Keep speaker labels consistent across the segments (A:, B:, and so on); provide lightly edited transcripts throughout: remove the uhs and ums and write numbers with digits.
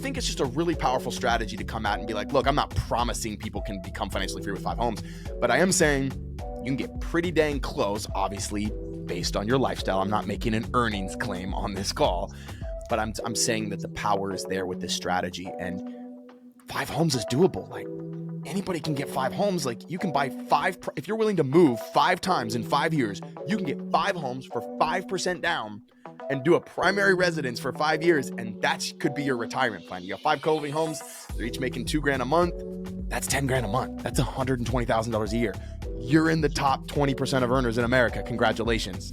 A: think it's just a really powerful strategy to come out and be like, look, I'm not promising people can become financially free with 5 homes, but I am saying you can get pretty dang close, obviously based on your lifestyle. I'm not making an earnings claim on this call, but I'm saying that the power is there with this strategy, and 5 homes is doable. Like, anybody can get 5 homes. Like, you can buy 5, if you're willing to move 5 times in 5 years, you can get 5 homes for 5% down and do a primary residence for 5 years. And that could be your retirement plan. You got 5 co-living homes. They're each making $2,000 a month. That's $10,000 a month. That's $120,000 a year. You're in the top 20% of earners in America. Congratulations.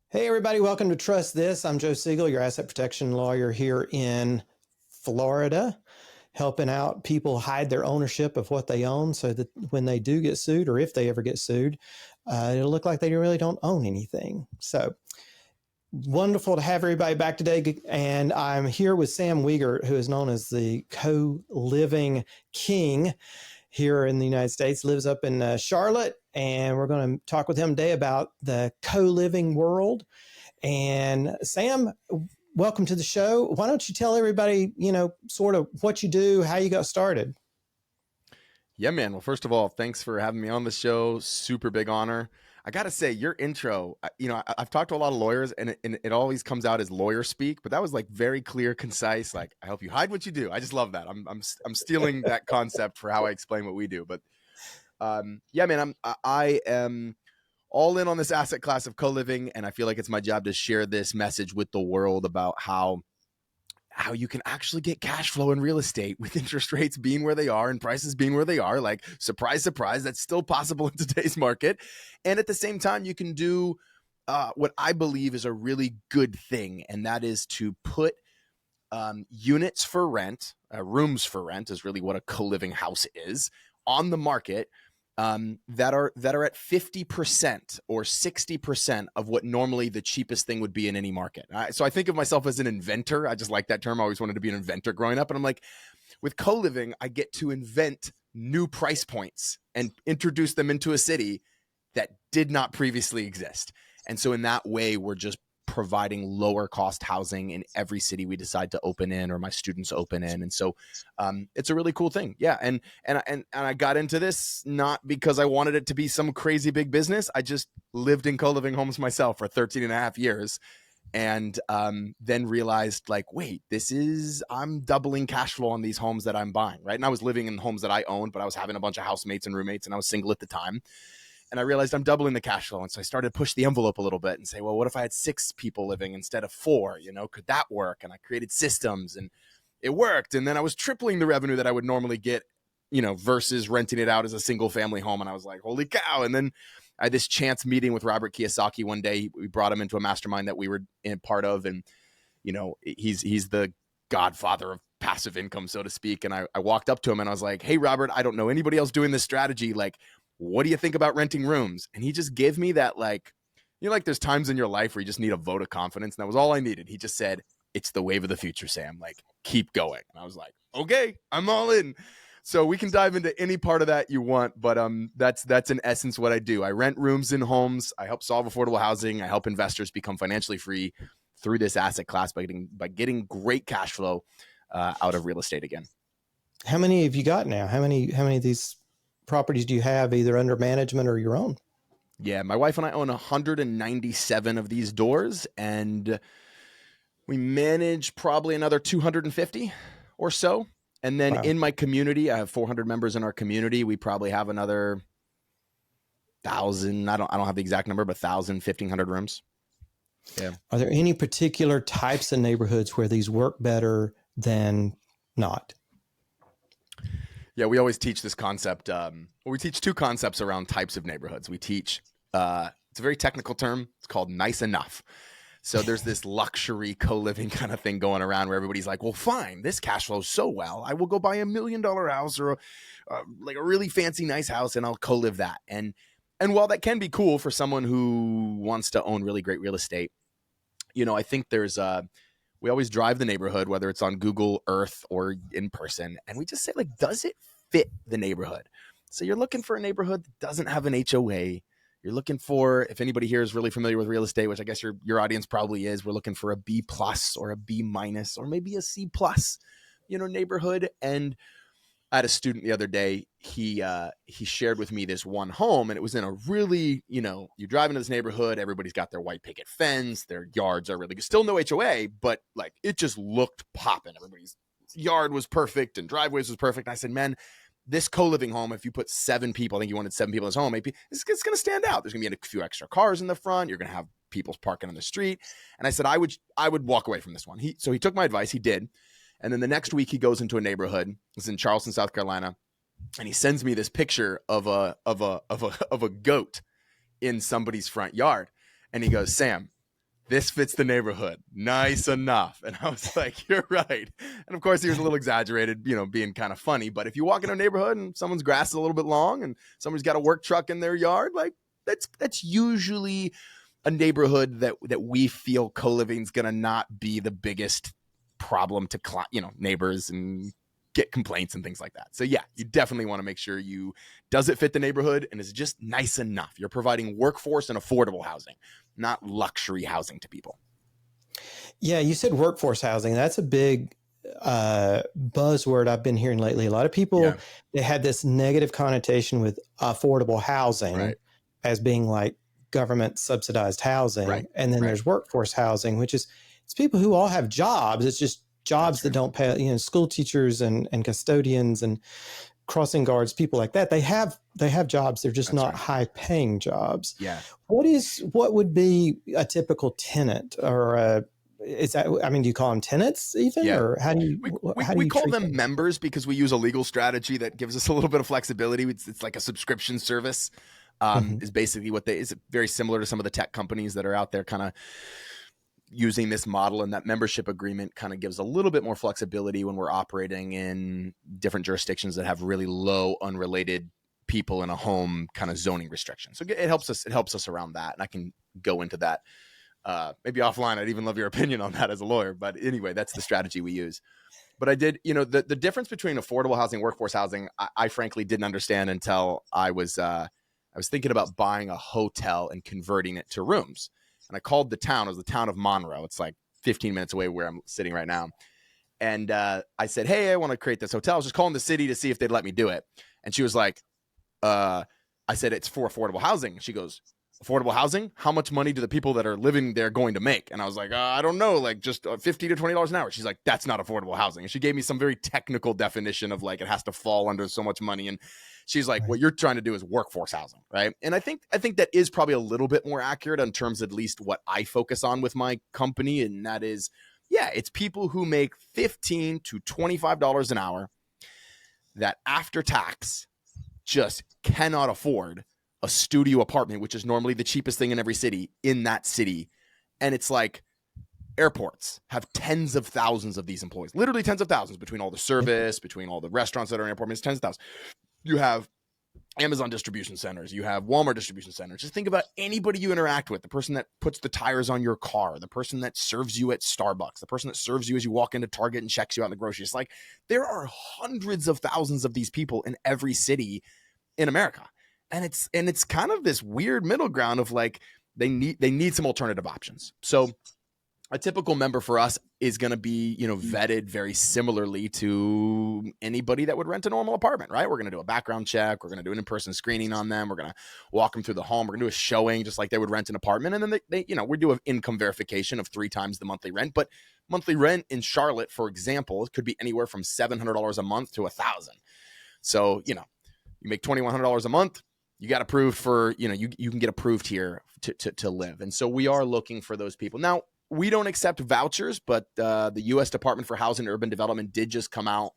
B: Hey everybody, welcome to Trust This. I'm Joe Seagle, your asset protection lawyer here in Florida, helping out people hide their ownership of what they own so that when they do get sued, or if they ever get sued, it'll look like they really don't own anything. So wonderful to have everybody back today. And I'm here with Sam Wegert, who is known as the CoLiving King here in the United States, lives up in Charlotte. And we're going to talk with him today about the co-living world. And Sam, welcome to the show. Why don't you tell everybody, sort of what you do, how you got started?
A: Yeah, man. Well, first of all, thanks for having me on the show. Super big honor. I got to say, your intro, I've talked to a lot of lawyers and it always comes out as lawyer speak, but that was like very clear, concise. Like, I hope you hide what you do. I just love that. I'm stealing that concept for how I explain what we do. But yeah, man, I am all in on this asset class of co-living, and I feel like it's my job to share this message with the world about how you can actually get cash flow in real estate with interest rates being where they are and prices being where they are. Like, surprise, surprise, that's still possible in today's market. And at the same time, you can do what I believe is a really good thing, and that is to put units for rent, rooms for rent is really what a co-living house is, on the market that are at 50% or 60% of what normally the cheapest thing would be in any market. So I think of myself as an inventor. I just like that term. I always wanted to be an inventor growing up. And I'm like, with co-living, I get to invent new price points and introduce them into a city that did not previously exist. And so in that way, we're just providing lower cost housing in every city we decide to open in, or my students open in. And so it's a really cool thing. Yeah. And I got into this not because I wanted it to be some crazy big business. I just lived in co-living homes myself for 13 and a half years. And then realized, like, wait, I'm doubling cash flow on these homes that I'm buying. Right. And I was living in homes that I owned, but I was having a bunch of housemates and roommates, and I was single at the time. And I realized I'm doubling the cash flow. And so I started to push the envelope a little bit and say, well, what if I had 6 people living instead of 4? Could that work? And I created systems, and it worked. And then I was tripling the revenue that I would normally get, versus renting it out as a single family home. And I was like, holy cow. And then I had this chance meeting with Robert Kiyosaki one day. We brought him into a mastermind that we were in part of. And, he's the godfather of passive income, so to speak. And I walked up to him and I was like, hey, Robert, I don't know anybody else doing this strategy. Like, what do you think about renting rooms? And he just gave me that, like, there's times in your life where you just need a vote of confidence. And that was all I needed. He just said, it's the wave of the future, Sam. Like, keep going. And I was like, okay, I'm all in. So we can dive into any part of that you want, but that's in essence what I do. I rent rooms in homes. I help solve affordable housing. I help investors become financially free through this asset class by getting great cash flow out of real estate again.
B: How many have you got now? How many of these properties do you have either under management or your own?
A: Yeah, my wife and I own 197 of these doors, and we manage probably another 250 or so. And then in my community, I have 400 members in our community. We probably have another 1,000. I don't have the exact number, but 1,000, 1,500 rooms. Yeah. Are
B: there any particular types of neighborhoods where these work better than not?
A: Yeah, we always teach this concept. We teach 2 concepts around types of neighborhoods. We teach, it's a very technical term. It's called nice enough. So there's this luxury co-living kind of thing going around where everybody's like, well, fine, this cash flows so well, I will go buy $1 million house or like a really fancy, nice house, and I'll co-live that. And while that can be cool for someone who wants to own really great real estate, I think there's we always drive the neighborhood, whether it's on Google Earth or in person, and we just say, like, does it fit the neighborhood? So you're looking for a neighborhood that doesn't have an HOA. You're looking for, if anybody here is really familiar with real estate, which I guess your audience probably is, we're looking for a B plus or a B minus or maybe a C plus, neighborhood. And I had a student the other day. He shared with me this one home, and it was in a really, you drive into this neighborhood, everybody's got their white picket fence, their yards are really good. Still no HOA, but like it just looked popping. Everybody's yard was perfect and driveways was perfect. And I said, man, this co-living home, if you put 7 people, I think you wanted 7 people in this home, maybe it's going to stand out. There's going to be a few extra cars in the front. You're going to have people parking on the street. And I said, I would walk away from this one. So he took my advice. He did. And then the next week he goes into a neighborhood. It's in Charleston, South Carolina. And he sends me this picture of a goat in somebody's front yard. And he goes, Sam, this fits the neighborhood. Nice enough. And I was like, you're right. And of course he was a little exaggerated, being kind of funny. But if you walk in a neighborhood and someone's grass is a little bit long and somebody's got a work truck in their yard, like that's usually a neighborhood that we feel co-living is going to not be the biggest problem to, neighbors and get complaints and things like that. So yeah, you definitely want to make sure does it fit the neighborhood and is it just nice enough? You're providing workforce and affordable housing, not luxury housing to people.
B: Yeah, you said workforce housing. That's a big buzzword I've been hearing lately. A lot of people, they had this negative connotation with affordable housing as being like government subsidized housing. Right. And then there's workforce housing, which is, it's people who all have jobs. It's just jobs that don't pay, school teachers and custodians and crossing guards, people like that. They have jobs. They're just not high paying jobs.
A: Yeah.
B: What would be a typical tenant or is that, do you call them tenants even? Yeah. Or how do you,
A: we call them members because we use a legal strategy that gives us a little bit of flexibility. It's like a subscription service, is basically is very similar to some of the tech companies that are out there kind of using this model, and that membership agreement kind of gives a little bit more flexibility when we're operating in different jurisdictions that have really low unrelated people in a home kind of zoning restrictions. So it helps us around that. And I can go into that maybe offline. I'd even love your opinion on that as a lawyer, but anyway, that's the strategy we use. But I did, the difference between affordable housing, workforce housing, I frankly didn't understand until I was thinking about buying a hotel and converting it to rooms. And I called the town. It was the town of Monroe. It's like 15 minutes away where I'm sitting right now. And I said, hey, I want to create this hotel. I was just calling the city to see if they'd let me do it. And she was like, I said, it's for affordable housing. And she goes, affordable housing? How much money do the people that are living there going to make? And I was like, I don't know, like just $50 to $20 an hour. She's like, that's not affordable housing. And she gave me some very technical definition of like, it has to fall under so much money. And she's like, what you're trying to do is workforce housing, right? And I think that is probably a little bit more accurate in terms of at least what I focus on with my company. And that is, it's people who make $15 to $25 an hour that after tax just cannot afford a studio apartment, which is normally the cheapest thing in every city, in that city. And it's like airports have tens of thousands of these employees, literally tens of thousands between all the service, between all the restaurants that are in airport, it's tens of thousands. You have Amazon distribution centers, you have Walmart distribution centers. Just think about anybody you interact with, the person that puts the tires on your car, the person that serves you at Starbucks, the person that serves you as you walk into Target and checks you out in the grocery. It's like there are hundreds of thousands of these people in every city in America. And it's kind of this weird middle ground of like, they need some alternative options. So a typical member for us is going to be, vetted very similarly to anybody that would rent a normal apartment, right? We're going to do a background check. We're going to do an in-person screening on them. We're going to walk them through the home. We're going to do a showing just like they would rent an apartment. And then they we do an income verification of 3 times the monthly rent. But monthly rent in Charlotte, for example, it could be anywhere from $700 a month to $1,000. So, you make $2,100 a month. You got approved for, you can get approved here to live. And so we are looking for those people. Now, we don't accept vouchers, but the U.S. Department for Housing and Urban Development did just come out,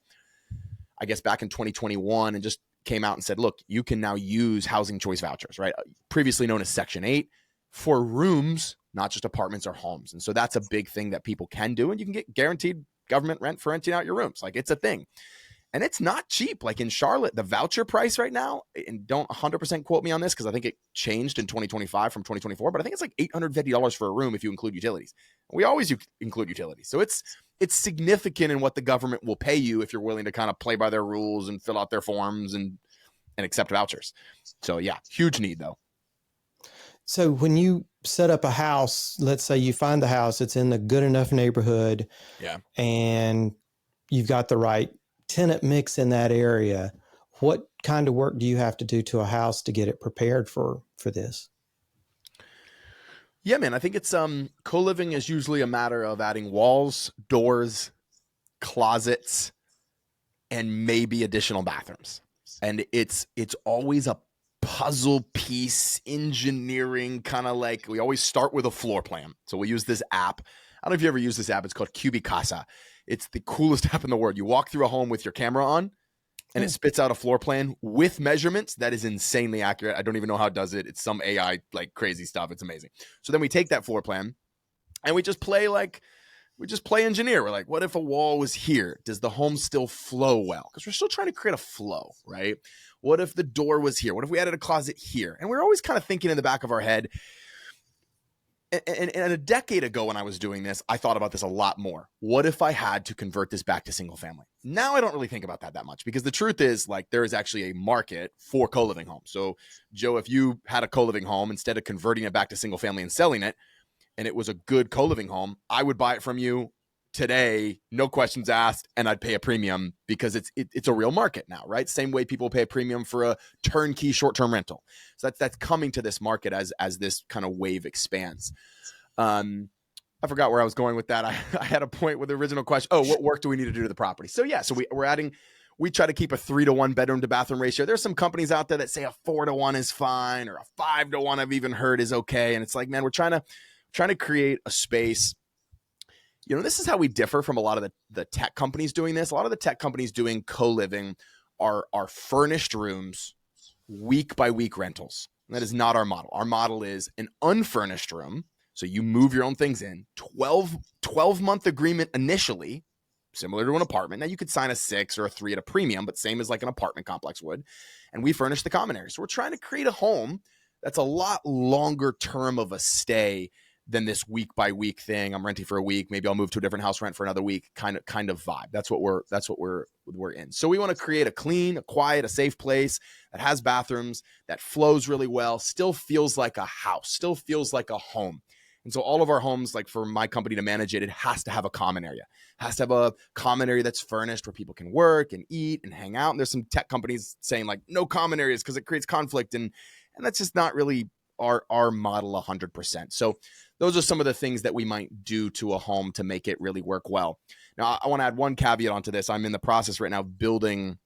A: I guess, back in 2021 and just came out and said, look, you can now use housing choice vouchers, right? Previously known as Section 8 for rooms, not just apartments or homes. And so that's a big thing that people can do. And you can get guaranteed government rent for renting out your rooms. Like it's a thing. And it's not cheap. Like in Charlotte, the voucher price right now, and don't 100% quote me on this because I think it changed in 2025 from 2024, but I think it's like $850 for a room if you include utilities. We always include utilities. So it's significant in what the government will pay you if you're willing to kind of play by their rules and fill out their forms and accept vouchers. So yeah, huge need though.
B: So when you set up a house, let's say you find the house, it's in the good enough neighborhood,
A: Yeah.
B: and you've got the right tenant mix in that area. What kind of work do you have to do to a house to get it prepared for this?
A: Yeah, man. I think it's co-living is usually a matter of adding walls, doors, closets, and maybe additional bathrooms. And it's always a puzzle piece engineering, kind of like we always start with a floor plan. So we use this app. I don't know if you ever use this app. It's called Cubicasa. It's the coolest app in the world. You walk through a home with your camera on, and it spits out a floor plan with measurements that is insanely accurate. I don't even know how it does it. It's some AI like crazy stuff. It's amazing. So then we take that floor plan and we just play engineer. We're like, what if a wall was here? Does the home still flow well? Because we're still trying to create a flow, right? What if the door was here? What if we added a closet here? And we're always kind of thinking in the back of our head. And a decade ago when I was doing this, I thought about this a lot more. What if I had to convert this back to single family? Now I don't really think about that much because the truth is like there is actually a market for co-living homes. So Joe, if you had a co-living home, instead of converting it back to single family and selling it, and it was a good co-living home, I would buy it from you today, no questions asked, and I'd pay a premium because it's a real market now, right? Same way people pay a premium for a turnkey short-term rental. So that's coming to this market as this kind of wave expands. I forgot where I was going with that. I had a point with the original question. Oh, what work do we need to do to the property? So yeah, so we try to keep a 3-to-1 bedroom to bathroom ratio. There's some companies out there that say a 4-to-1 is fine, or a 5-to-1 I've even heard is okay. And it's like, man, we're trying to create a space. You know, this is how we differ from a lot of the tech companies doing this. A lot of the tech companies doing co-living are furnished rooms, week by week rentals. And that is not our model. Our model is an unfurnished room. So you move your own things in, 12-month agreement initially, similar to an apartment. Now you could sign a 6 or a 3 at a premium, but same as like an apartment complex would. And we furnish the common areas. So we're trying to create a home that's a lot longer term of a stay than this week by week thing. I'm renting for a week. Maybe I'll move to a different house, rent for another week kind of vibe. That's what we're in. So we want to create a clean, a quiet, a safe place that has bathrooms, that flows really well, still feels like a house, still feels like a home. And so all of our homes, like for my company to manage it, it has to have a common area. It has to have a common area that's furnished where people can work and eat and hang out. And there's some tech companies saying like no common areas because it creates conflict. And that's just not really our model 100%. So those are some of the things that we might do to a home to make it really work well. Now, I want to add one caveat onto this. I'm in the process right now of building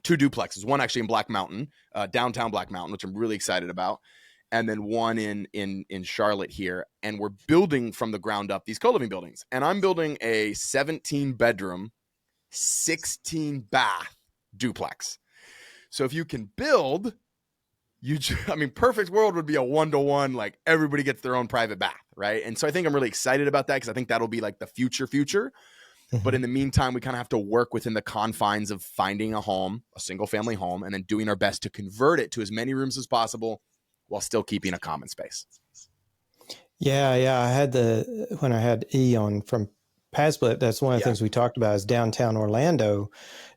A: 2 duplexes, one actually in Black Mountain, downtown Black Mountain, which I'm really excited about, and then one in Charlotte here. And we're building from the ground up these co-living buildings. And I'm building a 17-bedroom, 16-bath duplex. So if you can build, perfect world would be a 1-to-1, like everybody gets their own private bath, right? And so I think I'm really excited about that because I think that'll be like the future. But in the meantime, we kind of have to work within the confines of finding a home, a single family home, and then doing our best to convert it to as many rooms as possible while still keeping a common space.
B: Yeah. I had when I had E on from PadSplit, that's one of the things we talked about is downtown Orlando.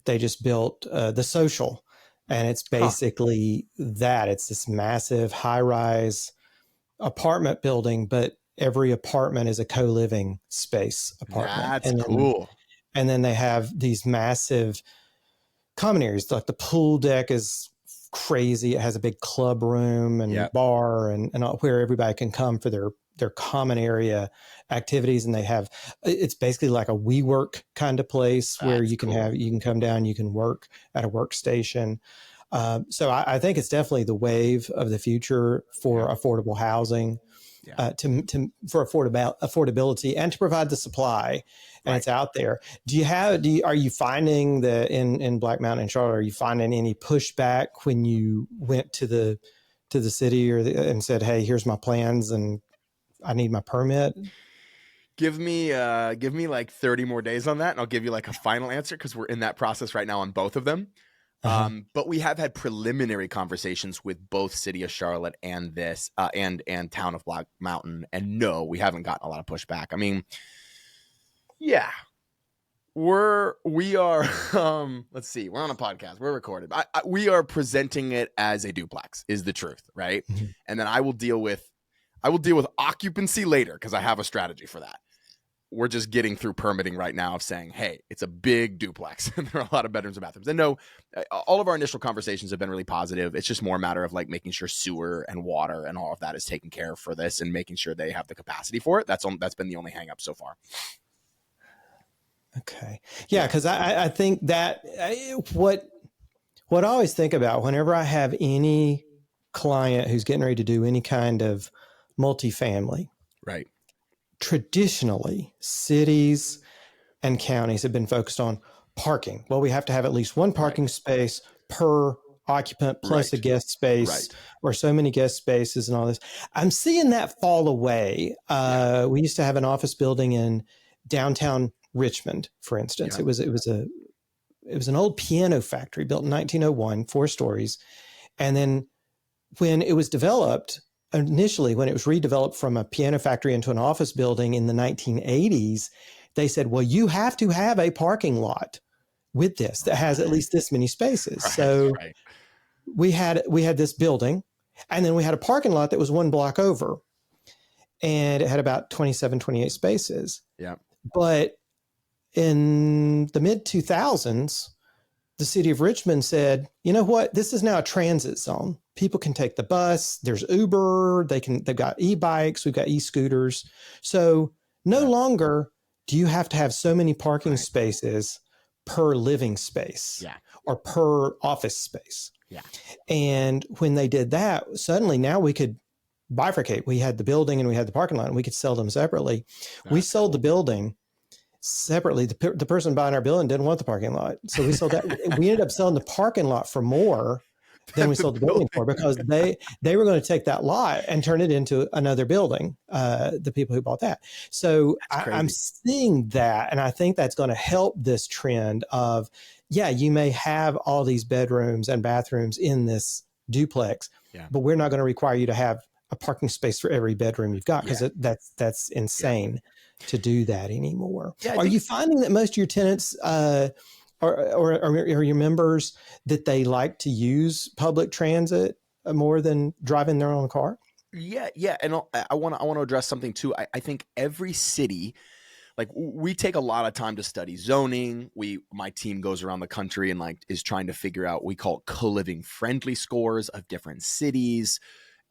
B: They just built the Social. And it's basically that. It's this massive high-rise apartment building, but every apartment is a co-living space apartment.
A: That's cool.
B: And then they have these massive common areas. Like the pool deck is crazy. It has a big club room and bar and where everybody can come for their common area activities. And it's basically like a WeWork kind of place where you can come down, you can work at a workstation. So I think it's definitely the wave of the future for affordable housing, for affordability and to provide the supply. And it's out there. Are you finding that in Black Mountain and Charlotte, are you finding any pushback when you went to the city and said, hey, here's my plans and I need my permit?
A: Give me like 30 more days on that, and I'll give you like a final answer because we're in that process right now on both of them.
B: Uh-huh.
A: But we have had preliminary conversations with both City of Charlotte and this and Town of Black Mountain, and no, we haven't gotten a lot of pushback. I mean, yeah, we are. Let's see, we're on a podcast, we're recorded. We are presenting it as a duplex, is the truth, right?
B: Mhm.
A: And then I will deal with occupancy later because I have a strategy for that. We're just getting through permitting right now of saying, hey, it's a big duplex and there are a lot of bedrooms and bathrooms. And no, all of our initial conversations have been really positive. It's just more a matter of like making sure sewer and water and all of that is taken care of for this and making sure they have the capacity for it. That's been the only hang up so far.
B: Okay. Yeah, because I think that what I always think about whenever I have any client who's getting ready to do any kind of multifamily,
A: Right.
B: traditionally cities and counties have been focused on parking. Well, we have to have at least one parking space per occupant plus a
A: Right.
B: guest space
A: Right.
B: or so many guest spaces and all this. I'm seeing that fall away. We used to have an office building in downtown Richmond, for instance.
A: Yeah.
B: It was an old piano factory built in 1901, 4 stories. And then when it was developed, initially, when it was redeveloped from a piano factory into an office building in the 1980s, they said, well, you have to have a parking lot with this that has at least this many spaces.
A: Right.
B: So
A: Right.
B: we had this building, and then we had a parking lot that was one block over, and it had about 27, 28 spaces.
A: Yeah.
B: But in the mid 2000s, the city of Richmond said, you know what? This is now a transit zone. People can take the bus. There's Uber. They've got e-bikes. We've got e-scooters. So no longer do you have to have so many parking spaces per living space or per office space.
A: Yeah.
B: And when they did that, suddenly now we could bifurcate. We had the building and we had the parking lot, and we could sell them separately. We sold the building separately. The person buying our building didn't want the parking lot, so we sold that. We ended up selling the parking lot for more than we sold the building for, because they were going to take that lot and turn it into another building. The people who bought that. So I'm seeing that, and I think that's going to help this trend of, yeah, you may have all these bedrooms and bathrooms in this duplex, but we're not going to require you to have a parking space for every bedroom you've got, because that's insane to do that anymore. Are you finding that most of your tenants or your members, that they like to use public transit more than driving their own car?
A: Yeah. And I want to address something too. I think every city, like, we take a lot of time to study zoning. My team goes around the country and like is trying to figure out, we call it co-living friendly scores of different cities.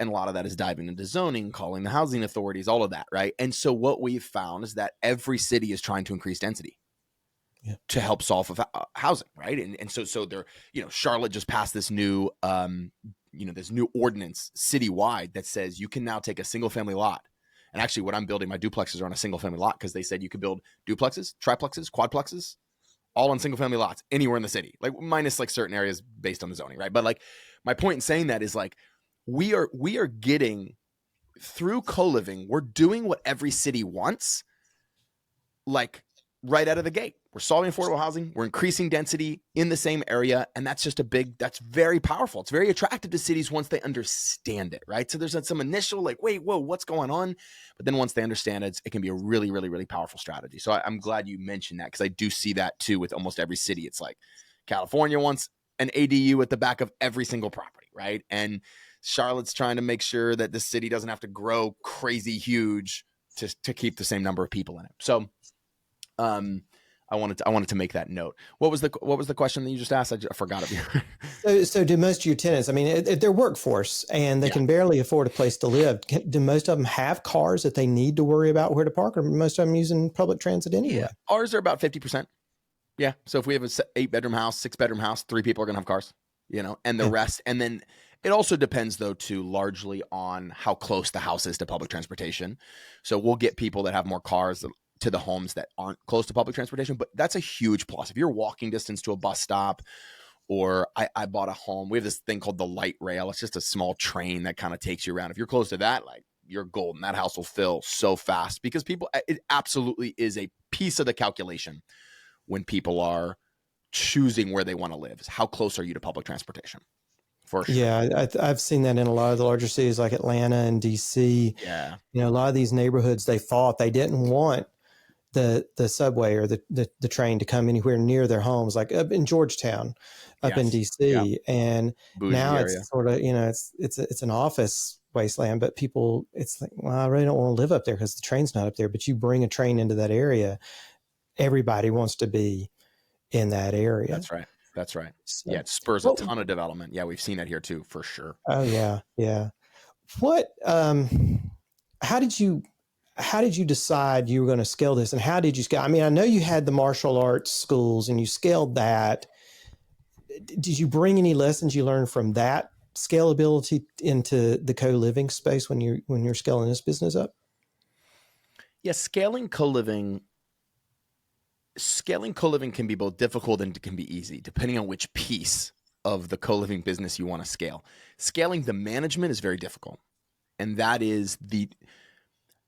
A: And a lot of that is diving into zoning, calling the housing authorities, all of that, right? And so what we've found is that every city is trying to increase density to help solve housing, right? And so they're, Charlotte just passed this new, this new ordinance citywide that says you can now take a single family lot. And actually, what I'm building, my duplexes are on a single family lot, because they said you could build duplexes, triplexes, quadplexes, all on single family lots anywhere in the city, like minus like certain areas based on the zoning, right? But like, my point in saying that is like, we are getting through co-living, we're doing what every city wants, like right out of the gate. We're solving affordable housing, we're increasing density in the same area, and that's very powerful. It's very attractive to cities once they understand it, right? So there's some initial like, wait, whoa, what's going on? But then once they understand it, it can be a really, really, really powerful strategy. So I'm glad you mentioned that, because I do see that too with almost every city. It's like California wants an ADU at the back of every single property, right? And Charlotte's trying to make sure that the city doesn't have to grow crazy huge to keep the same number of people in it. So, I wanted to make that note. What was the question that you just asked? I forgot it.
B: So do most of your tenants, I mean, they're workforce and they can barely afford a place to live. Do most of them have cars that they need to worry about where to park, or most of them using public transit anyway?
A: Yeah. Ours are about 50%. Yeah. So if we have a 8-bedroom house, 6-bedroom house, 3 people are going to have cars, and the rest. And then it also depends, though, too, largely on how close the house is to public transportation. So we'll get people that have more cars to the homes that aren't close to public transportation, but that's a huge plus. If you're walking distance to a bus stop, or I bought a home, we have this thing called the light rail. It's just a small train that kind of takes you around. If you're close to that, like, you're golden. That house will fill so fast, because it absolutely is a piece of the calculation when people are choosing where they want to live is how close are you to public transportation? For sure.
B: Yeah, I've seen that in a lot of the larger cities like Atlanta and DC.
A: Yeah.
B: You know, a lot of these neighborhoods, they didn't want the subway or the train to come anywhere near their homes, like up in Georgetown, up in
A: Yes. Yeah.
B: DC. And
A: Bougie
B: now
A: area.
B: it's sort of, you know, it's an office wasteland, but people, it's like, well, I really don't want to live up there because the train's not up there. But you bring a train into that area, everybody wants to be in that area.
A: That's right. That's right. Yeah,
B: So,
A: it spurs a
B: what,
A: ton of development. Yeah, we've seen it here too, for sure.
B: oh yeah, yeah. What, how did you, how did you decide you were going to scale this, and how did you scale? I mean, I know you had the martial arts schools and you scaled that. Did you bring any lessons you learned from that scalability into the co-living space when you're scaling this business up?
A: Yeah, scaling co-living can be both difficult and it can be easy, depending on which piece of the co-living business you want to scale. Scaling the management is very difficult. And that is the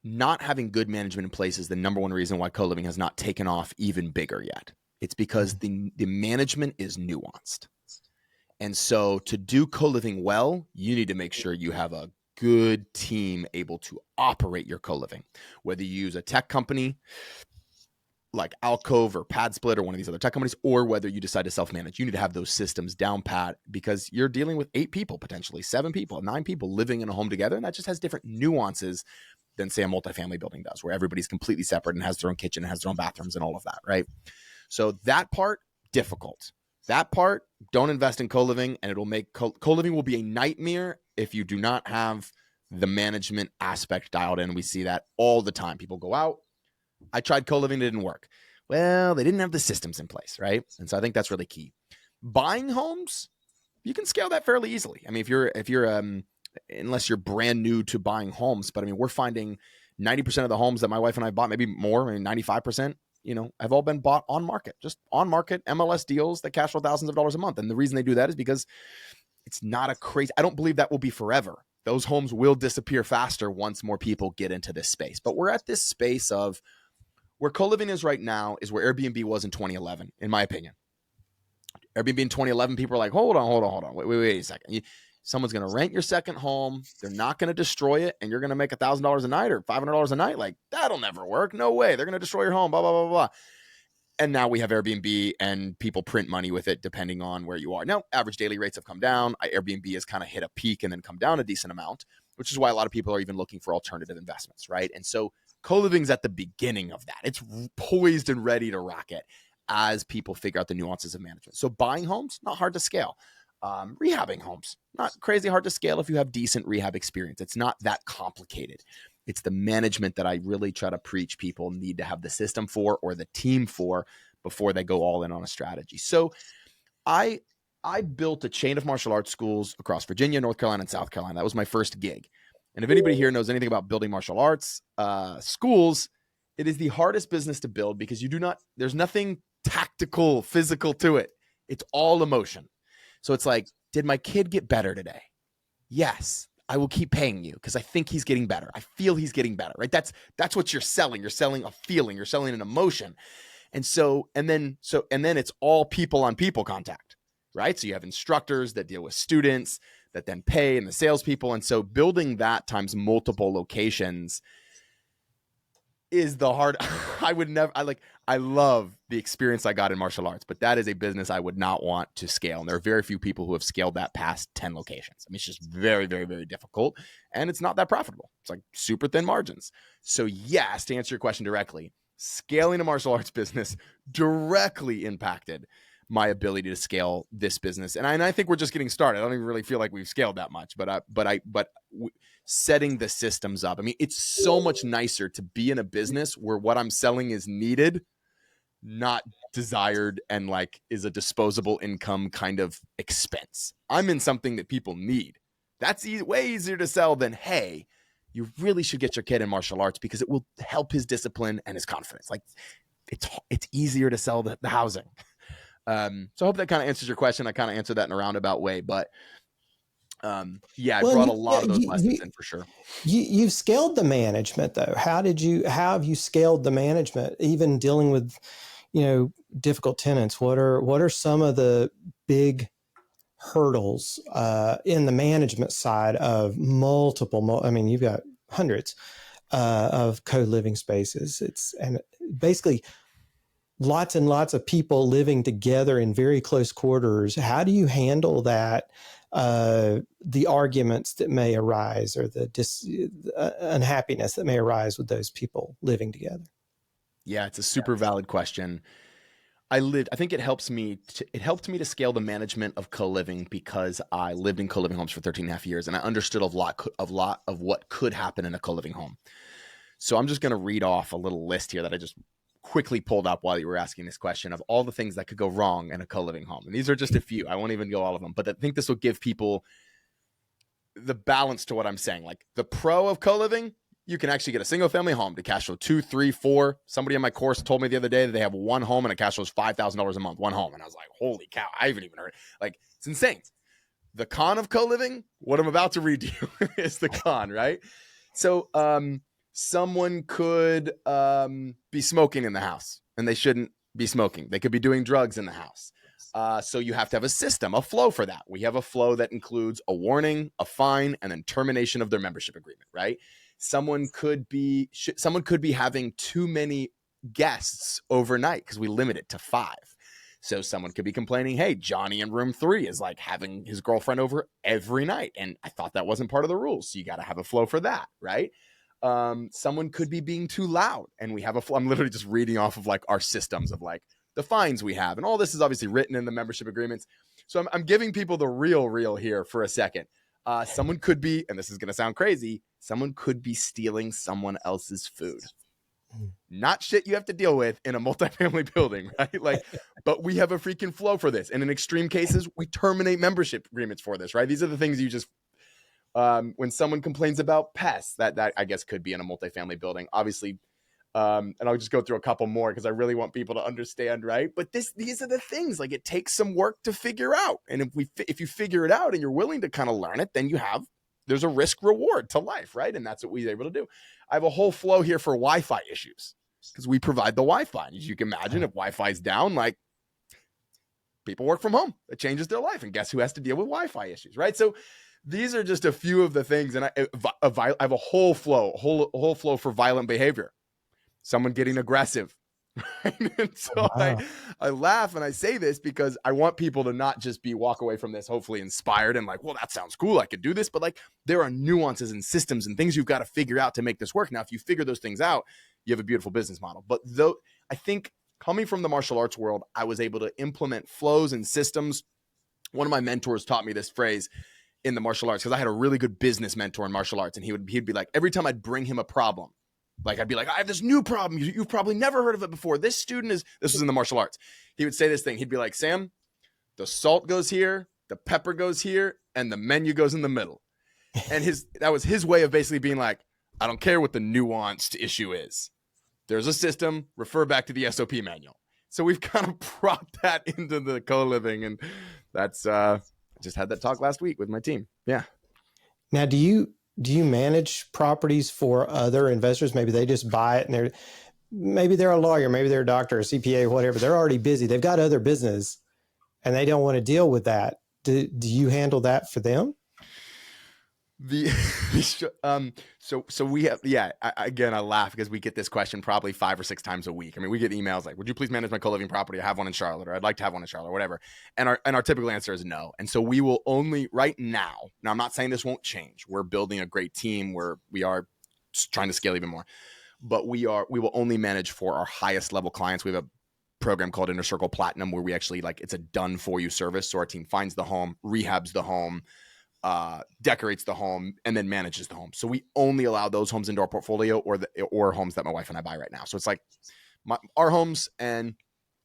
A: not having good management in place is the number one reason why co-living has not taken off even bigger yet. It's because the management is nuanced. And so to do co-living well, you need to make sure you have a good team able to operate your co-living. Whether you use a tech company like Alcove or PadSplit or one of these other tech companies, or whether you decide to self-manage, you need to have those systems down pat, because you're dealing with 8 people, potentially 7 people, 9 people living in a home together. And that just has different nuances than, say, a multifamily building does, where everybody's completely separate and has their own kitchen and has their own bathrooms and all of that, right? So that part, difficult. That part, don't invest in co-living, and it'll make co-living will be a nightmare if you do not have the management aspect dialed in. We see that all the time. People go out. I tried co-living, it didn't work. Well, they didn't have the systems in place, right? And so I think that's really key. Buying homes, you can scale that fairly easily. I mean, if you're unless you're brand new to buying homes, but I mean, we're finding 90% of the homes that my wife and I bought, maybe more, I mean, 95%, have all been bought on market, just on market MLS deals that cash flow thousands of dollars a month. And the reason they do that is because it's not a crazy, I don't believe that will be forever. Those homes will disappear faster once more people get into this space. But we're at this space of where co-living is right now is where Airbnb was in 2011, in my opinion. Airbnb in 2011, people are like, hold on. Wait a second. Someone's going to rent your second home. They're not going to destroy it. And you're going to make $1,000 a night or $500 a night. Like, that'll never work. No way. They're going to destroy your home, blah, blah, blah, blah. And now we have Airbnb, and people print money with it depending on where you are. Now, average daily rates have come down. Airbnb has kind of hit a peak and then come down a decent amount, which is why a lot of people are even looking for alternative investments, right? And so co-living's at the beginning of that. It's poised and ready to rocket as people figure out the nuances of management. So buying homes, not hard to scale. Rehabbing homes, not crazy hard to scale if you have decent rehab experience. It's not that complicated. It's the management that I really try to preach people need to have the system for or the team for before they go all in on a strategy. So I built a chain of martial arts schools across Virginia, North Carolina, and South Carolina. That was my first gig. And if anybody here knows anything about building martial arts schools, it is the hardest business to build because there's nothing tactical, physical to it. It's all emotion. So it's like, did my kid get better today? Yes, I will keep paying you because I think he's getting better. I feel he's getting better, right? That's what you're selling. You're selling a feeling. You're selling an emotion. And then it's all people on people contact, right? So you have instructors that deal with students that then pay, and the salespeople. And so building that times multiple locations is the hard. I love the experience I got in martial arts, but that is a business I would not want to scale. And there are very few people who have scaled that past 10 locations. I mean, it's just very, very, very difficult, and it's not that profitable. It's like super thin margins. So yes, to answer your question directly, scaling a martial arts business directly impacted my ability to scale this business. And I think we're just getting started. I don't even really feel like we've scaled that much, but setting the systems up. I mean, it's so much nicer to be in a business where what I'm selling is needed, not desired, and like is a disposable income kind of expense. I'm in something that people need. That's way easier to sell than, hey, you really should get your kid in martial arts because it will help his discipline and his confidence. Like it's easier to sell the housing. So I hope that kind of answers your question. I kind of answered that in a roundabout way, but I brought a lot of those lessons in for sure.
B: You've scaled the management though. How have you scaled the management, even dealing with, difficult tenants? What are some of the big hurdles in the management side of I mean, you've got hundreds of co-living spaces. And basically lots and lots of people living together in very close quarters. How do you handle that? The arguments that may arise, or the unhappiness that may arise with those people living together?
A: Yeah, it's a super valid question. I think it helped me to scale the management of co-living because I lived in co-living homes for 13 and a half years, and I understood a lot of what could happen in a co-living home. So I'm just going to read off a little list here that I just quickly pulled up while you were asking this question of all the things that could go wrong in a co-living home. And these are just a few. I won't even go all of them, but I think this will give people the balance to what I'm saying. Like, the pro of co-living, you can actually get a single family home to cash flow 2, 3, 4. Somebody in my course told me the other day that they have one home and it cash flows $5,000 a month, one home. And I was like, holy cow, I haven't even heard. Like, it's insane. The con of co-living, what I'm about to read to you is the con, right? So someone could be smoking in the house, and they shouldn't be smoking. They could be doing drugs in the house. So you have to have a system, a flow for that. We have a flow that includes a warning, a fine, and then termination of their membership agreement, right? Someone could be having too many guests overnight because we limit it to 5. So someone could be complaining, hey, Johnny in room 3 is like having his girlfriend over every night. And I thought that wasn't part of the rules. So you got to have a flow for that, right? Someone could be being too loud, and we have a flow. I'm literally just reading off of like our systems of like the fines we have. And all this is obviously written in the membership agreements. So I'm giving people the real here for a second. Someone could be, and this is going to sound crazy, someone could be stealing someone else's food. Not shit you have to deal with in a multifamily building, right? Like, but we have a freaking flow for this. And in extreme cases, we terminate membership agreements for this, right? These are the things you just, when someone complains about pests, that I guess could be in a multifamily building, obviously. And I'll just go through a couple more because I really want people to understand, right? But these are the things, like, it takes some work to figure out. And if you figure it out and you're willing to kind of learn it, then there's a risk reward to life, right? And that's what we were able to do. I have a whole flow here for Wi-Fi issues because we provide the Wi-Fi. As you can imagine, if Wi-Fi is down, like, people work from home. It changes their life. And guess who has to deal with Wi-Fi issues, right? So these are just a few of the things. And I have a whole flow for violent behavior. Someone getting aggressive. Right? And so wow. I laugh and I say this because I want people to not just walk away from this hopefully inspired and like, well, that sounds cool, I could do this. But like, there are nuances and systems and things you've got to figure out to make this work. Now, if you figure those things out, you have a beautiful business model. But though I think coming from the martial arts world, I was able to implement flows and systems. One of my mentors taught me this phrase in the martial arts because I had a really good business mentor in martial arts. And he'd be like, every time I'd bring him a problem, like, I'd be like, I have this new problem. You've probably never heard of it before. This was in the martial arts. He would say this thing. He'd be like, Sam, the salt goes here, the pepper goes here, and the menu goes in the middle. And that was his way of basically being like, I don't care what the nuanced issue is. There's a system, refer back to the SOP manual. So we've kind of brought that into the co-living. And that's, I just had that talk last week with my team. Yeah.
B: Now, do you manage properties for other investors? Maybe they just buy it and maybe they're a lawyer, maybe they're a doctor, a CPA, whatever. They're already busy. They've got other business and they don't want to deal with that. Do you handle that for them?
A: So we have, again, I laugh because we get this question probably 5 or 6 times a week. I mean, we get emails like, would you please manage my co-living property? I have one in Charlotte, or I'd like to have one in Charlotte, or whatever. And our typical answer is no. And so we will only right now, I'm not saying this won't change. We're building a great team where we are trying to scale even more, but we will only manage for our highest level clients. We have a program called Inner Circle Platinum where we actually it's a done for you service. So our team finds the home, rehabs the home, decorates the home, and then manages the home. So we only allow those homes into our portfolio or homes that my wife and I buy right now. So it's like our homes and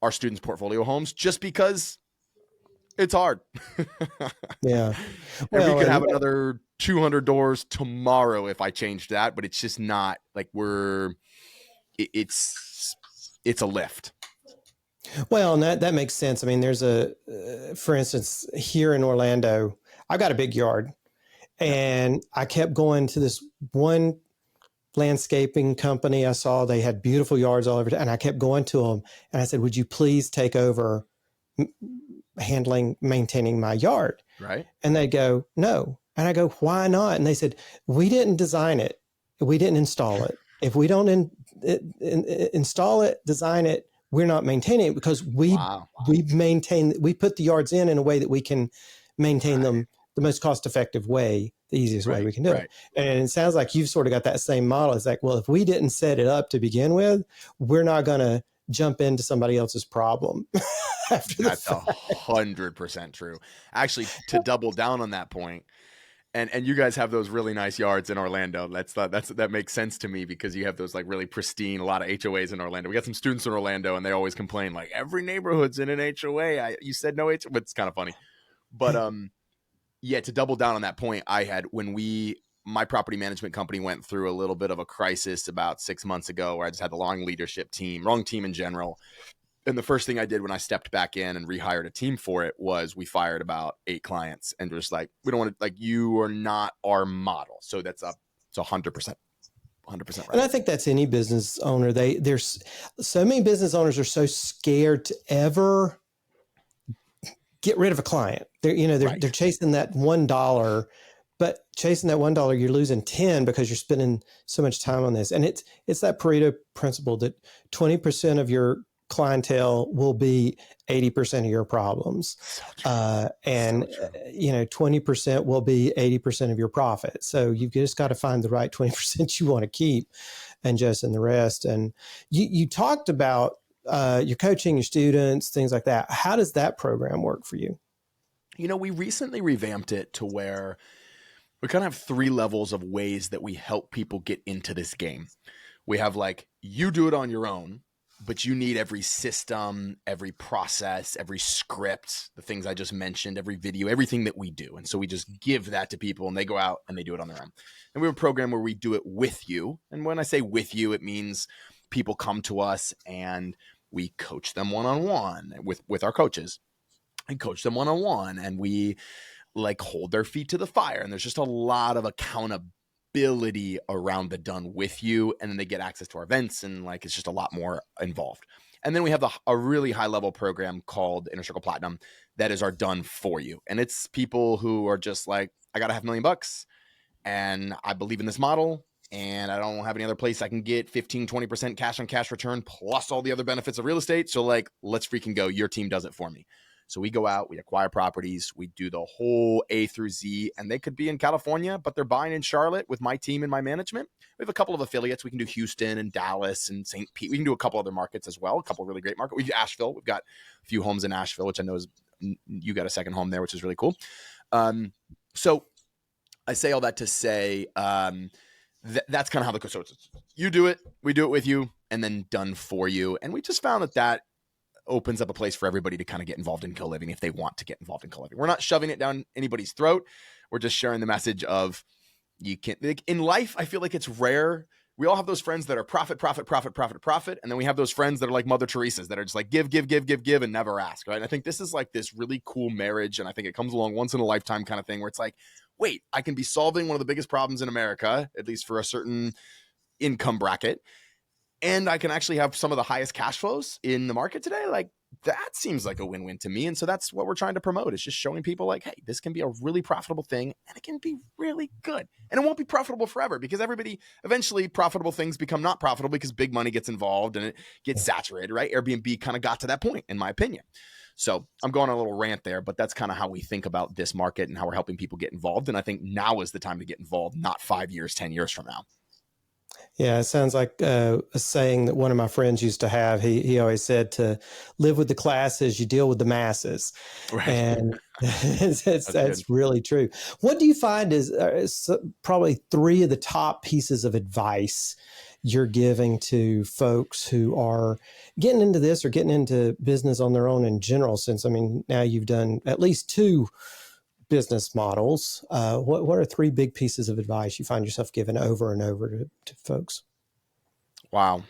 A: our students' portfolio homes, just because it's hard.
B: Yeah.
A: And we could have another 200 doors tomorrow if I changed that, but it's just not like it's a lift.
B: Well, and that makes sense. I mean, there's for instance, here in Orlando, I've got a big yard and I kept going to this one landscaping company I saw. They had beautiful yards all over, and I kept going to them. And I said, would you please take over maintaining my yard?
A: Right.
B: And they go, no. And I go, why not? And they said, we didn't design it. We didn't install it. If we don't install it, design it, we're not maintaining it, because we put the yards in a way that we can maintain them the most cost-effective way, the easiest way we can do it. And it sounds like you've sort of got that same model. It's like, well, if we didn't set it up to begin with, we're not going to jump into somebody else's problem.
A: That's 100% true. Actually, to double down on that point, and you guys have those really nice yards in Orlando. That makes sense to me, because you have those like really pristine, a lot of HOAs in Orlando. We got some students in Orlando, and they always complain like every neighborhood's in an HOA. You said no HOA, but it's kind of funny. But yeah, to double down on that point, my property management company went through a little bit of a crisis about 6 months ago, where I just had the wrong team in general. And the first thing I did when I stepped back in and rehired a team for it was we fired about 8 clients, and just like, we don't want to, like, you are not our model. So it's 100%. 100% right.
B: And I think that's any business owner. There's so many business owners are so scared to ever get rid of a client. They're chasing that $1, but chasing that $1, you're losing 10 because you're spending so much time on this. And it's that Pareto principle that 20% of your clientele will be 80% of your problems. And 20% will be 80% of your profit. So you've just got to find the right 20% you want to keep, and just in the rest. And you talked about your coaching, your students, things like that. How does that program work for you?
A: We recently revamped it to where we kind of have 3 levels of ways that we help people get into this game. We have like, you do it on your own, but you need every system, every process, every script, the things I just mentioned, every video, everything that we do. And so we just give that to people, and they go out and they do it on their own. And we have a program where we do it with you. And when I say with you, it means people come to us and we coach them one-on-one with our coaches, and coach them one-on-one. And we like hold their feet to the fire. And there's just a lot of accountability around the done with you. And then they get access to our events, and like, it's just a lot more involved. And then we have a really high level program called Inner Circle Platinum that is our done for you. And it's people who are just like, I got $500,000 and I believe in this model, and I don't have any other place I can get 15-20% cash on cash return plus all the other benefits of real estate. So like, let's freaking go. Your team does it for me. So we go out, we acquire properties, we do the whole A through Z, and they could be in California, but they're buying in Charlotte with my team and my management. We have a couple of affiliates. We can do Houston and Dallas and St. Pete. We can do a couple other markets as well, a couple of really great markets. We do Asheville. We've got a few homes in Asheville, which I know is, you got a second home there, which is really cool. So I say all that to say that's kind of how the, so it's, you do it, we do it with you, and then done for you. And we just found that opens up a place for everybody to kind of get involved in co-living if they want to get involved in co-living. We're not shoving it down anybody's throat. We're just sharing the message of, you can't, like, in life, I feel like it's rare. We all have those friends that are profit. And then we have those friends that are like Mother Teresa's that are just like give, and never ask. Right. And I think this is like this really cool marriage. And I think it comes along once in a lifetime kind of thing where it's like, wait, I can be solving one of the biggest problems in America, at least for a certain income bracket, and I can actually have some of the highest cash flows in the market today. Like, that seems like a win-win to me. And so that's what we're trying to promote, is just showing people like, hey, this can be a really profitable thing, and it can be really good. And it won't be profitable forever, because eventually profitable things become not profitable because big money gets involved and it gets saturated, right? Airbnb kind of got to that point, in my opinion. So I'm going on a little rant there, but that's kind of how we think about this market and how we're helping people get involved. And I think now is the time to get involved, not 5 years, 10 years from now.
B: Yeah, it sounds like a saying that one of my friends used to have. He always said to live with the classes, you deal with the masses. Right. And that's really true. What do you find is probably 3 of the top pieces of advice you're giving to folks who are getting into this or getting into business on their own in general? Since, I mean, now you've done at least 2 business models. What are 3 big pieces of advice you find yourself giving over and over to folks?
A: Wow.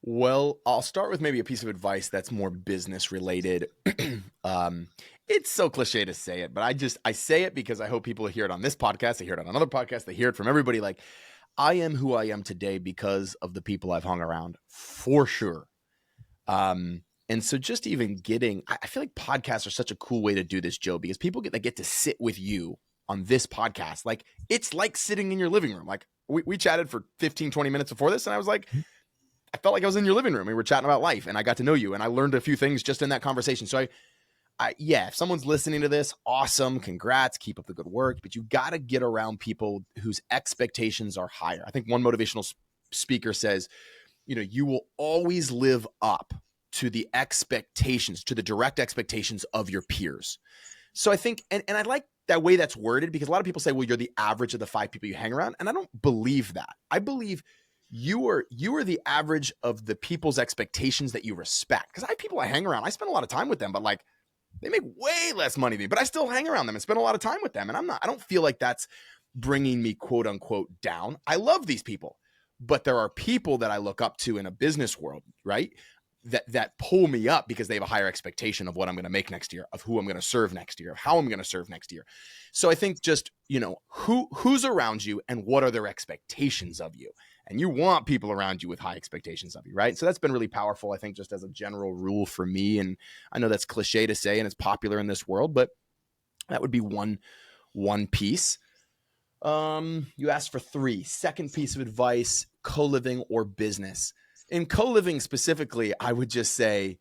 A: Well, I'll start with maybe a piece of advice that's more business related. It's so cliche to say it, but I say it because I hope people hear it on this podcast. They hear it on another podcast. They hear it from everybody. Like, I am who I am today because of the people I've hung around, for sure. And so just even I feel like podcasts are such a cool way to do this, Joe, because people get to sit with you on this podcast. Like, it's like sitting in your living room. Like, we chatted for 15, 20 minutes before this, and I was like, I felt like I was in your living room. We were chatting about life, and I got to know you, and I learned a few things just in that conversation. So yeah, if someone's listening to this, awesome, congrats, keep up the good work. But you got to get around people whose expectations are higher. I think one motivational speaker says, you will always live up to the expectations, to the direct expectations of your peers. So I think, and I like that way that's worded, because a lot of people say, well, you're the average of the 5 people you hang around. And I don't believe that. I believe you are the average of the people's expectations that you respect. Because I have people I hang around, I spend a lot of time with them, but like, they make way less money than me, but I still hang around them and spend a lot of time with them. And I don't feel like that's bringing me quote unquote down. I love these people, but there are people that I look up to in a business world, right? That pull me up because they have a higher expectation of what I'm going to make next year, of who I'm going to serve next year, of how I'm going to serve next year. So I think just, who's around you and what are their expectations of you? And you want people around you with high expectations of you, right? So that's been really powerful, I think, just as a general rule for me. And I know that's cliche to say, and it's popular in this world, but that would be one piece. You asked for 3. Second piece of advice, co-living or business. In co-living specifically, I would just say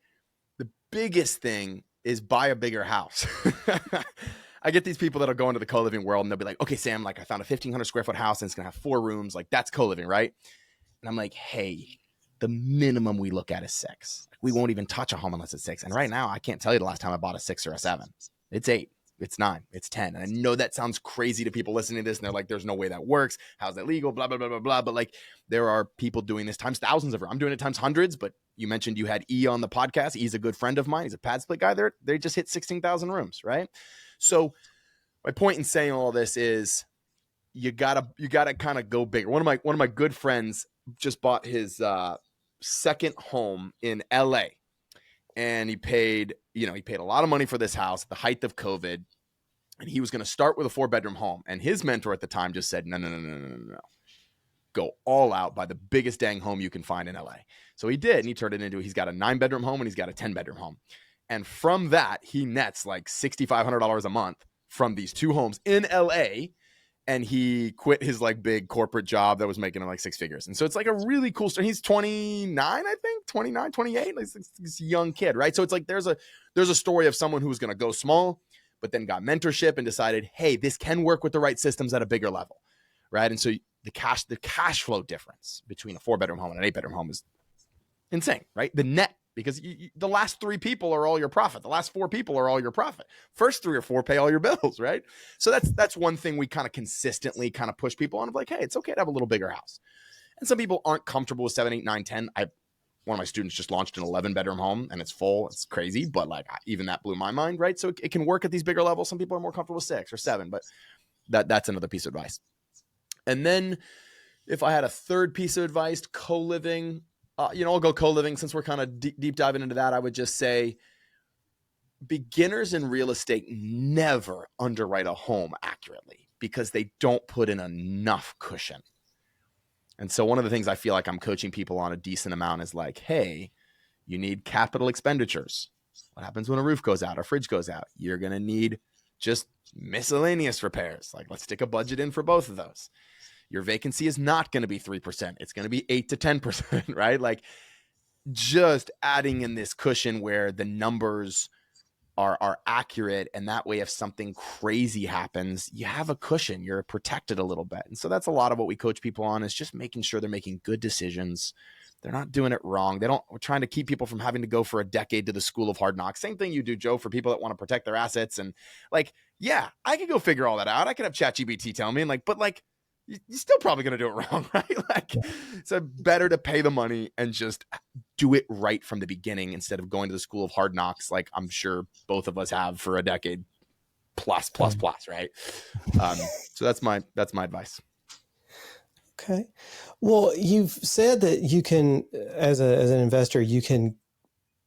A: the biggest thing is buy a bigger house. I get these people that'll go into the co-living world and they'll be like, okay, Sam, like I found a 1,500 square foot house and it's going to have 4 rooms. Like, that's co-living, right? And I'm like, hey, the minimum we look at is 6. We won't even touch a home unless it's 6. And right now, I can't tell you the last time I bought a 6 or a 7. It's 8. It's 9. It's 10. And I know that sounds crazy to people listening to this. And they're like, there's no way that works. How's that legal? Blah, blah, blah, blah, blah. But like, there are people doing this times thousands of. I'm doing it times hundreds. But you mentioned you had E on the podcast. He's a good friend of mine. He's a pad split guy. They just hit 16,000 rooms, right? So my point in saying all this is you gotta kind of go bigger. One of my good friends just bought his second home in LA. And he paid a lot of money for this house at the height of COVID. And he was going to start with a 4-bedroom home. And his mentor at the time just said, no. Go all out, buy the biggest dang home you can find in LA. So he did. And he turned it into, he's got a 9-bedroom home and he's got a 10-bedroom home. And from that, he nets like $6,500 a month from these 2 homes in LA. And he quit his like big corporate job that was making him like 6 figures. And so it's like a really cool story. He's 29, I think, 29, 28, like this young kid, right? So it's like there's a story of someone who was going to go small, but then got mentorship and decided, hey, this can work with the right systems at a bigger level, right? And so the cash flow difference between a 4-bedroom home and an 8-bedroom home is insane, right? The net, because the last 3 people are all your profit. The last 4 people are all your profit. First 3 or 4 pay all your bills, right? So that's one thing we kind of consistently kind of push people on, of like, hey, it's okay to have a little bigger house. And some people aren't comfortable with 7, 8, 9, 10. One of my students just launched an 11-bedroom home and it's full. It's crazy, but like even that blew my mind, right? So it can work at these bigger levels. Some people are more comfortable with 6 or 7, but that's another piece of advice. And then if I had a third piece of advice, co-living, I'll go co-living since we're kind of deep diving into that. I would just say beginners in real estate never underwrite a home accurately because they don't put in enough cushion. And so one of the things I feel like I'm coaching people on a decent amount is like, hey, you need capital expenditures. What happens when a roof goes out or fridge goes out? You're going to need just miscellaneous repairs. Like, let's stick a budget in for both of those. Your vacancy is not going to be 3%. It's going to be 8 to 10%, right? Like, just adding in this cushion where the numbers are accurate. And that way, if something crazy happens, you have a cushion, you're protected a little bit. And so that's a lot of what we coach people on, is just making sure they're making good decisions. They're not doing it wrong. We're trying to keep people from having to go for a decade to the school of hard knocks. Same thing you do, Joe, for people that want to protect their assets. And like, yeah, I could go figure all that out. I could have ChatGPT tell me, and like, but like, you're still probably going to do it wrong, right? Like, so better to pay the money and just do it right from the beginning instead of going to the school of hard knocks, like I'm sure both of us have for a decade plus, right? So that's my advice.
B: Okay. Well, you've said that you can, as an investor, you can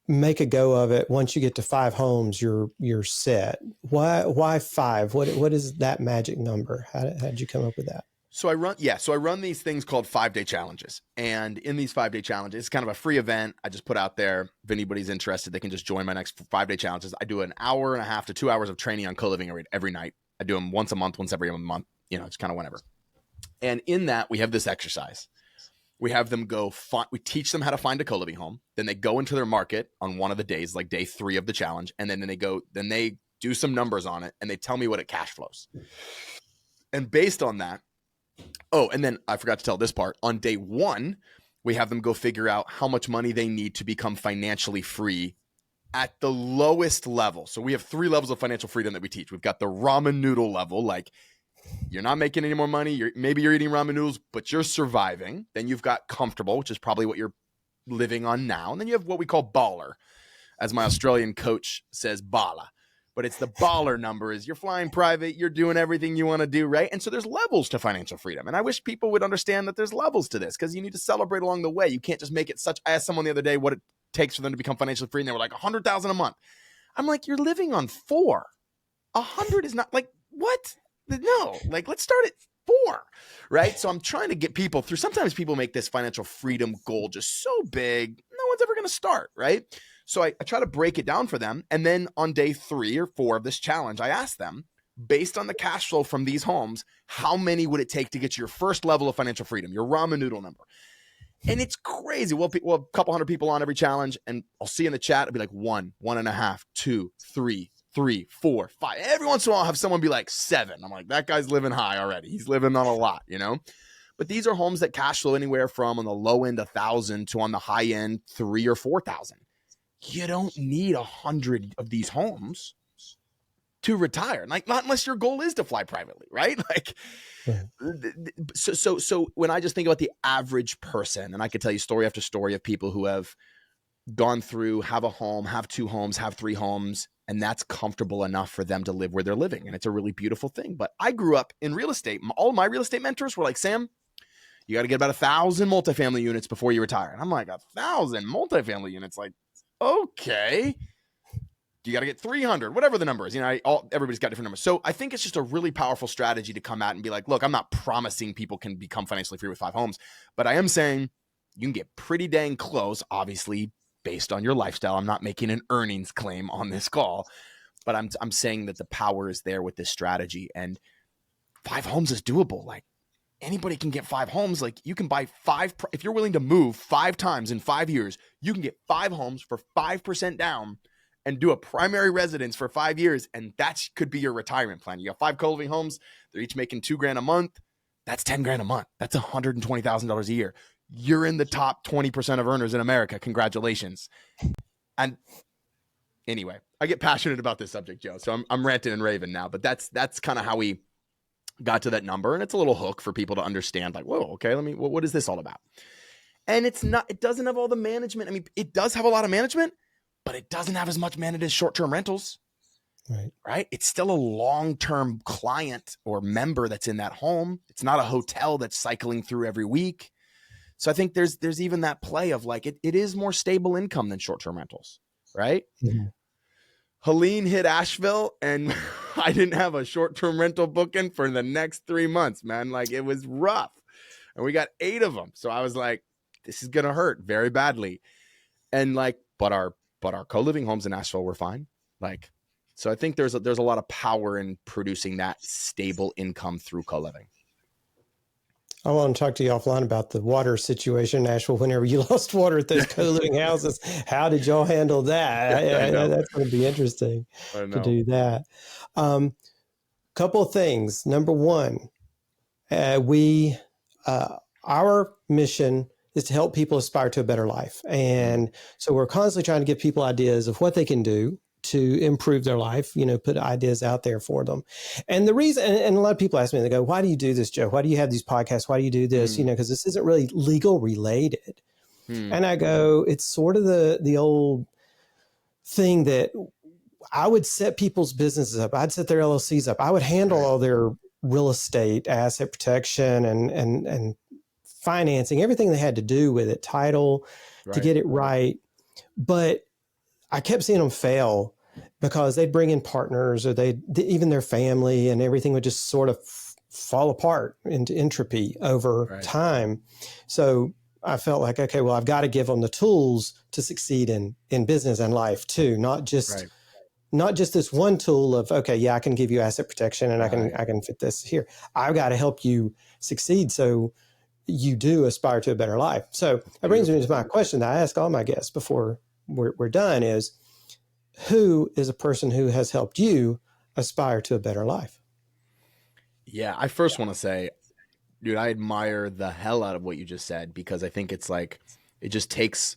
B: make a go of it. Once you get to 5 homes, you're set. Why 5? What is that magic number? How did you come up with that?
A: So I run these things called 5-day challenges. And in these 5-day challenges, it's kind of a free event. I just put out there, if anybody's interested, they can just join my next 5-day challenges. I do an hour and a half to 2 hours of training on co-living every night. I do them once a month, once every other month, it's kind of whenever. And in that, we have this exercise. We have them we teach them how to find a co-living home. Then they go into their market on one of the days, like day 3 of the challenge. And then they do some numbers on it and they tell me what it cash flows. And based on that, and then I forgot to tell this part. On day 1, we have them go figure out how much money they need to become financially free at the lowest level. So we have 3 levels of financial freedom that we teach. We've got the ramen noodle level, like you're not making any more money. Maybe you're eating ramen noodles, but you're surviving. Then you've got comfortable, which is probably what you're living on now. And then you have what we call baller. As my Australian coach says, bala. But it's the baller number is you're flying private, you're doing everything you want to do, right? And so there's levels to financial freedom. And I wish people would understand that there's levels to this because you need to celebrate along the way. You can't just make it such. I asked someone the other day what it takes for them to become financially free, and they were like, 100,000 a month. I'm like, you're living on 4. 100 is not like, what? No, like let's start at 4, right? So I'm trying to get people through. Sometimes people make this financial freedom goal just so big, no one's ever going to start, right? So I try to break it down for them. And then on day 3 or 4 of this challenge, I ask them, based on the cash flow from these homes, how many would it take to get to your first level of financial freedom, your ramen noodle number? And it's crazy. We'll have a couple hundred people on every challenge, and I'll see in the chat, it'll be like 1, 1.5, 2, 3, 4, 5. Every once in a while, I'll have someone be like 7. I'm like, that guy's living high already. He's living on a lot, But these are homes that cash flow anywhere from on the low end 1,000 to on the high end 3,000 or 4,000. You don't need 100 of these homes to retire. Like, not unless your goal is to fly privately, right? Like, yeah. So when I just think about the average person, and I could tell you story after story of people who have gone through, have a home, have 2 homes, have 3 homes, and that's comfortable enough for them to live where they're living. And it's a really beautiful thing. But I grew up in real estate. All my real estate mentors were like, Sam, you got to get about 1,000 multifamily units before you retire. And I'm like, 1,000 multifamily units? Like, okay, you got to get 300, whatever the number is. Everybody's got different numbers. So I think it's just a really powerful strategy to come out and be like, look, I'm not promising people can become financially free with 5 homes, but I am saying you can get pretty dang close, obviously, based on your lifestyle. I'm not making an earnings claim on this call, but I'm saying that the power is there with this strategy, and 5 homes is doable. Like, anybody can get 5 homes. Like, you can buy 5, if you're willing to move 5 times in 5 years, you can get 5 homes for 5% down and do a primary residence for 5 years. And that could be your retirement plan. You got 5 co-living homes. They're each making $2,000 a month. That's $10,000 a month. That's $120,000 a year. You're in the top 20% of earners in America. Congratulations. And anyway, I get passionate about this subject, Joe. So I'm ranting and raving now, but that's kind of how we got to that number. And it's a little hook for people to understand, like, whoa, okay, what is this all about? And it doesn't have all the management. I mean, it does have a lot of management, but it doesn't have as much management as short-term rentals, right? It's still a long-term client or member that's in that home. It's not a hotel that's cycling through every week. So I think there's even that play of like, it is more stable income than short-term rentals, right? Mm-hmm. Helene hit Asheville and I didn't have a short-term rental booking for the next 3 months, man. Like, it was rough. And we got 8 of them. So I was like, this is going to hurt very badly. And like, but our co-living homes in Asheville were fine. Like, so I think there's a lot of power in producing that stable income through co-living.
B: I want to talk to you offline about the water situation in Asheville. Whenever you lost water at those co-living houses, how did y'all handle that? That's going to be interesting to do that. Couple of things. Number one, our mission is to help people aspire to a better life. And so we're constantly trying to give people ideas of what they can do to improve their life, put ideas out there for them. And the reason, and a lot of people ask me, they go, why do you do this, Joe? Why do you have these podcasts? Why do you do this? Because this isn't really legal related. And I go, it's sort of the old thing that I would set people's businesses up. I'd set their LLCs up. I would handle all their real estate, asset protection, and financing, everything they had to do with it, title, to get it right. But I kept seeing them fail because they'd bring in partners or even their family, and everything would just sort of fall apart into entropy over
A: Right.
B: time. So I felt like, okay, well, I've got to give them the tools to succeed in business and life too,
A: Right.
B: not just this one tool of, okay, yeah, I can give you asset protection and
A: Right.
B: I can fit this here. I've got to help you succeed so you do aspire to a better life. So that brings me to my question that I ask all my guests before we're done is, who is a person who has helped you aspire to a better life?
A: Yeah. I first want to say, dude, I admire the hell out of what you just said, because I think it's like, it just takes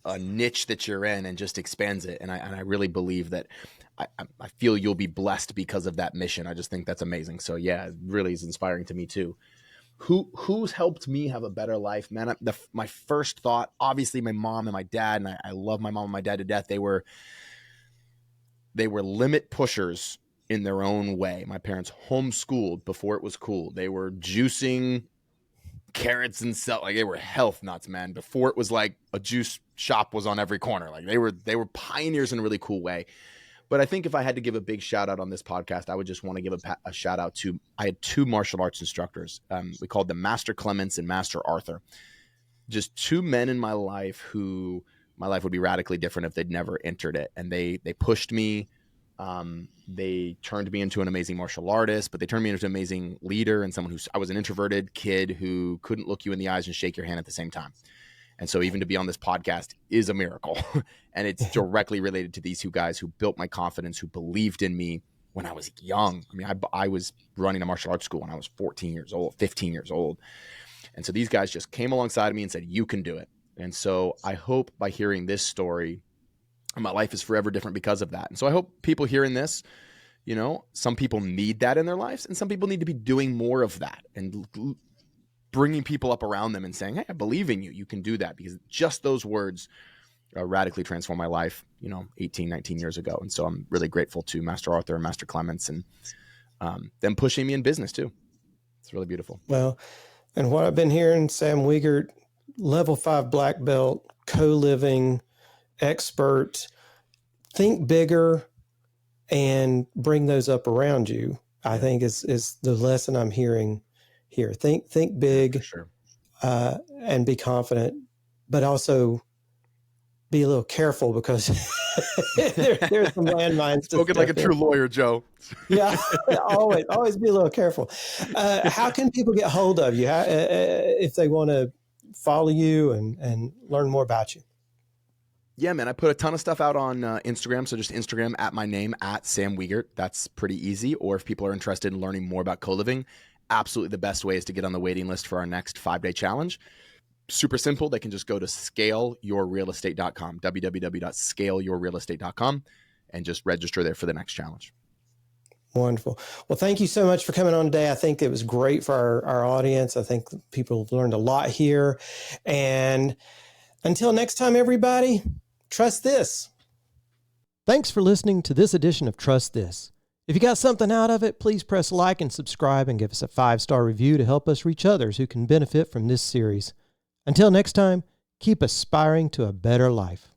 A: a niche that you're in and just expands it. And I really believe that I feel you'll be blessed because of that mission. I just think that's amazing. So yeah, it really is inspiring to me too. Who's helped me have a better life, man? My first thought, obviously my mom and my dad, and I love my mom and my dad to death. They were limit pushers in their own way. My parents homeschooled before it was cool. They were juicing carrots and stuff. Like, they were health nuts, man, before it was like a juice shop was on every corner. Like, they were pioneers in a really cool way. But I think if I had to give a big shout out on this podcast, I would just want to give a shout out to, I had two martial arts instructors. We called them Master Clements and Master Arthur. Just two men in my life who, my life would be radically different if they'd never entered it. And they pushed me. They turned me into an amazing martial artist, but they turned me into an amazing leader and someone I was an introverted kid who couldn't look you in the eyes and shake your hand at the same time. And so even to be on this podcast is a miracle. And it's directly related to these two guys who built my confidence, who believed in me when I was young. I mean, I was running a martial arts school when I was 14 years old, 15 years old. And so these guys just came alongside of me and said, you can do it. And so I hope by hearing this story, my life is forever different because of that. And so I hope people hearing this, some people need that in their lives, and some people need to be doing more of that and bringing people up around them and saying, hey, I believe in you. You can do that, because just those words radically transformed my life, 18, 19 years ago. And so I'm really grateful to Master Arthur and Master Clements and them pushing me in business too. It's really beautiful.
B: Well, and what I've been hearing, Sam Wegert, level 5 black belt, co-living expert, think bigger and bring those up around you, I think is the lesson I'm hearing here. Think big,
A: for sure.
B: And be confident, but also be a little careful, because there's some landmines.
A: Spoken like a true lawyer, Joe.
B: Yeah, always be a little careful. How can people get hold of you if they want to follow you and learn more about you?
A: Yeah, man, I put a ton of stuff out on Instagram. So just Instagram at my name, at Sam Wegert. That's pretty easy. Or if people are interested in learning more about co-living, absolutely the best way is to get on the waiting list for our next 5-day challenge. Super simple. They can just go to scaleyourrealestate.com, www.scaleyourrealestate.com, and just register there for the next challenge.
B: Wonderful. Well, thank you so much for coming on today. I think it was great for our audience. I think people learned a lot here. And until next time, everybody, trust this. Thanks for listening to this edition of Trust This. If you got something out of it, please press like and subscribe and give us a 5-star review to help us reach others who can benefit from this series. Until next time, keep aspiring to a better life.